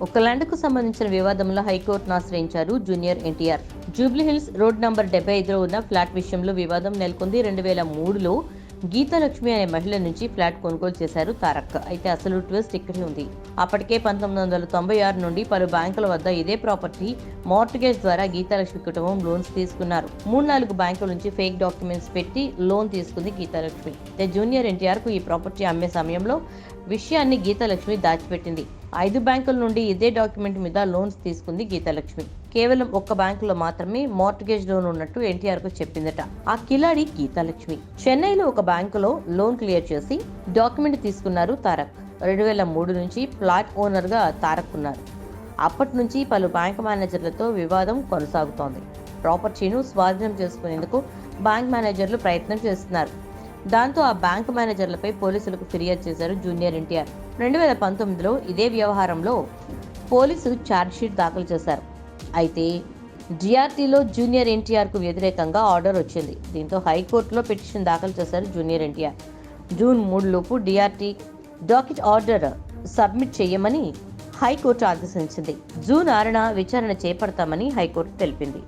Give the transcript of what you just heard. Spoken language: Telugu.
ఒక ల్యాండ్కు సంబంధించిన వివాదంలో హైకోర్టును ఆశ్రయించారు junior NTR. Jubilee Hills road number 75లో ఉన్న ఫ్లాట్ విషయంలో వివాదం నెలకొంది. 2003లో గీతాలక్ష్మి అనే మహిళ నుంచి ఫ్లాట్ కొనుగోలు చేశారు తారక్. అయితే అసలు ట్విస్ట్ ఇక్కడే ఉంది. అప్పటికే 1996 నుండి పలు బ్యాంకుల వద్ద ఇదే ప్రాపర్టీ మార్టిగేజ్ ద్వారా గీతాలక్ష్మి కుటుంబం లోన్స్ తీసుకున్నారు. 3-4 బ్యాంకుల నుంచి ఫేక్ డాక్యుమెంట్స్ పెట్టి లోన్ తీసుకుంది గీతాలక్ష్మి. జూనియర్ ఎన్టీఆర్ కు ఈ ప్రాపర్టీ అమ్మే సమయంలో విషయాన్ని గీతాలక్ష్మి దాచిపెట్టింది. 5 బ్యాంకుల నుండి ఇదే డాక్యుమెంట్ మీద లోన్స్ తీసుకుంది గీతాలక్ష్మి. కేవలం ఒక్క బ్యాంకులో మాత్రమే మార్టిగేజ్ లోన్ ఉన్నట్టు ఎన్టీఆర్ కు చెప్పిందట ఆ కిలాడి గీతాలక్ష్మి. చెన్నైలో ఒక బ్యాంకులో లోన్ క్లియర్ చేసి డాక్యుమెంట్ తీసుకున్నారు తారక్. 2003 నుంచి ఫ్లాట్ ఓనర్ గా తారక్ ఉన్నారు. అప్పటి నుంచి పలు బ్యాంకు మేనేజర్లతో వివాదం కొనసాగుతోంది. ప్రాపర్టీను స్వాధీనం చేసుకునేందుకు బ్యాంక్ మేనేజర్లు ప్రయత్నం చేస్తున్నారు. దాంతో ఆ బ్యాంకు మేనేజర్లపై పోలీసులకు ఫిర్యాదు చేశారు జూనియర్ ఎన్టీఆర్. 2019లో ఇదే వ్యవహారంలో పోలీసులు ఛార్జ్షీట్ దాఖలు చేశారు. అయితే జీఆర్టీలో జూనియర్ ఎన్టీఆర్ కు వ్యతిరేకంగా ఆర్డర్ వచ్చింది. దీంతో హైకోర్టులో పిటిషన్ దాఖలు చేశారు జూనియర్ ఎన్టీఆర్. జూన్ 3 లోపు డిఆర్టీ డాకెట్ ఆర్డర్ సబ్మిట్ చేయమని హైకోర్టు ఆదేశించింది. జూన్ 6న విచారణ చేపడతామని హైకోర్టు తెలిపింది.